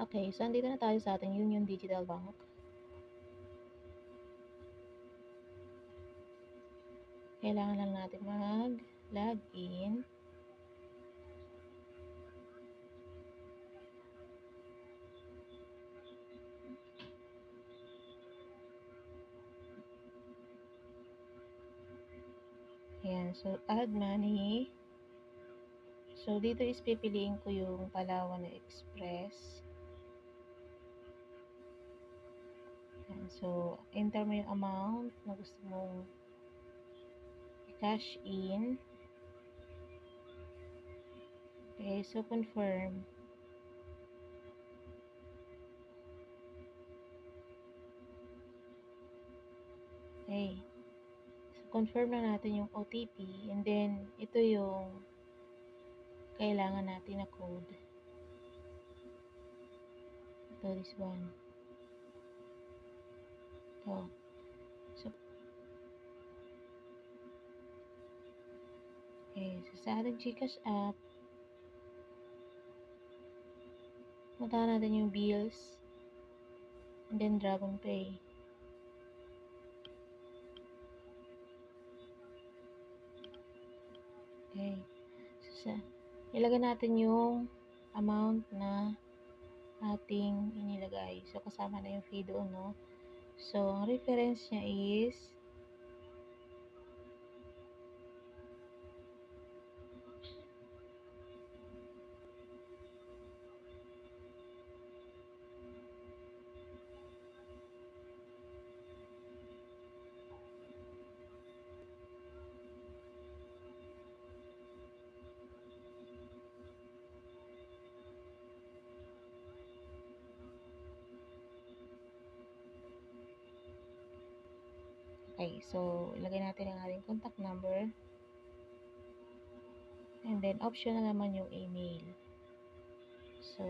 Okay, so andito na tayo sa ating Union Digital Bank. Kailangan lang natin mag-login. Ayan, so add money. So dito is pipiliin ko yung Palawan Express. Ayan, so enter mo yung amount na gusto mong cash in. Okay, so confirm. Okay. So confirm na natin yung OTP and then ito yung kailangan natin na code. Ito, this one. Ito. So, okay, so sa ating Gcash app, punta natin yung bills and then Dragon Pay. Okay. So, ilagay natin yung amount na ating inilagay. So, kasama na yung fee doon, no? So, ang reference niya is okay. So, ilagay natin ang ating contact number. And then, optional naman yung email. So,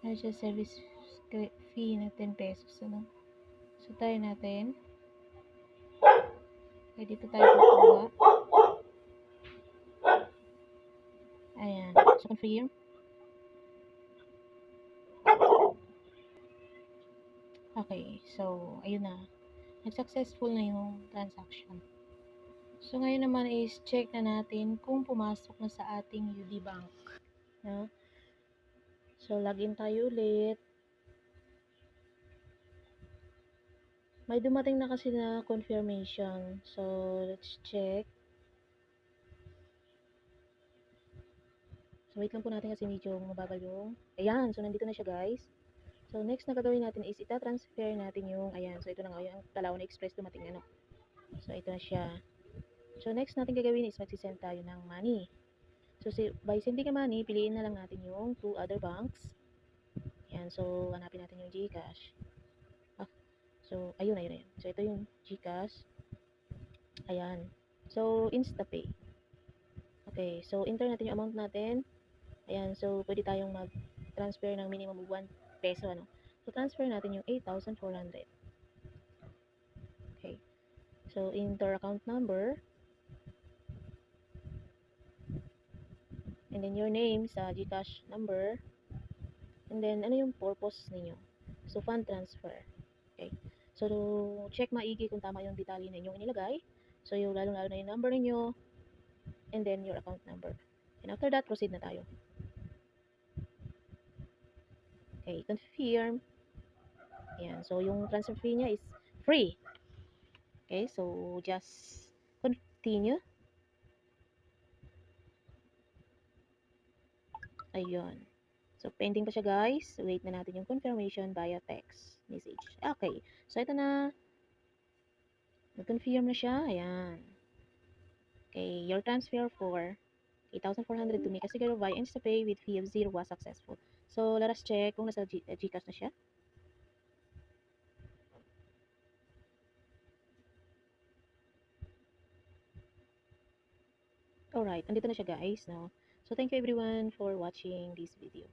ano siya, service fee na 10 pesos, ano? So, try natin. Okay, dito tayo kukuha. Ayan. So, confirm. Okay. So, ayun na. Nag-successful na yung transaction. So, ngayon naman is check na natin kung pumasok na sa ating UD Bank. No? So, login tayo ulit. May dumating na kasi na confirmation. So, let's check. So, wait lang po natin kasi medyo mabagal yung... Ayan, so nandito na siya guys. So, next na gagawin natin is ita-transfer natin yung... Ayan, so ito na nga yung Palawan Express dumating ano. So, ito na siya. So, next natin gagawin is magsisend tayo ng money. So, by sending a money, piliin na lang natin yung 2 other banks. Ayan, so hanapin natin yung GCash. So, ayun. So, ito yung GCash. Ayan. So, InstaPay. Okay, so enter natin yung amount natin. Ayan, so pwede tayong mag-transfer ng minimum of 1 peso, ano. So, transfer natin yung 8,400. Okay. So, enter account number. And then your name sa GCash number. And then, ano yung purpose ninyo? So, fund transfer. Okay. So, check maigi kung tama yung detalye na inyong inilagay. So, yung lalong-lalo na yung number ninyo. And then, your account number. And after that, proceed na tayo. Okay, confirm. Ayan. So, yung transfer fee niya is free. Okay, so, just continue. Ayun. So, pending pa siya guys. Wait na natin yung confirmation via text message. Okay. So, ito na. Nag-confirm na siya. Ayan. Okay. Your transfer for 8,400 to Mika Siguro via InstaPay with fee of 0 was successful. So, let us check kung nasa Gcash na siya. Alright. Andito na siya guys. No? So, thank you everyone for watching this video.